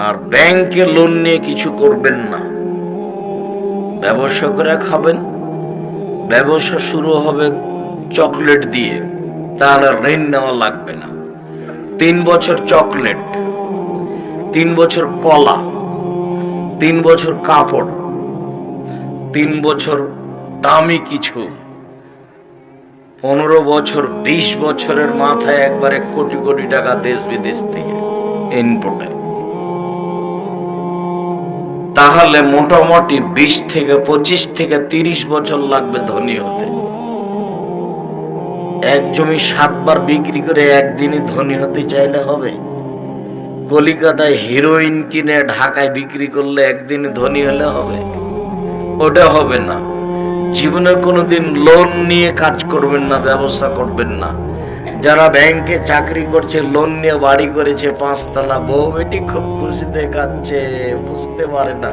আর ব্যাংকে লোন নিয়ে কিছু করবেন না। ব্যবসা করে খাবেন, ব্যবসা শুরু হবে চকলেট দিয়ে, তাহলে ঋণ নেওয়া লাগবে না। 3 বছর চকলেট, 3 বছর কলা, 3 বছর কাপড়, 3 বছর দামি কিছু, 15 বছর 20 বছরের মাথায় একবারে কোটি কোটি টাকা দেশ বিদেশ থেকে ইনপুটে। তাহলে মোটামুটি 20 থেকে 25 থেকে 30 বছর লাগবে ধনী হতে। এক জমি 7 বার বিক্রি করে একদিনই ধনী হতে চাইলে হবে? কলিকাতায় হিরোইন কিনে ঢাকায় বিক্রি করলে একদিন ধনী হলে হবে? ওটা হবে না। জীবনে কোনোদিন লোন নিয়ে কাজ করবেন না, ব্যবসা করবেন না। যারা ব্যাংকে চাকরি করছে, লোন নিয়ে বাড়ি করেছে 5 তলা, বউ বেটি খুব খুশিতে কাটছে, বুঝতে পারে না।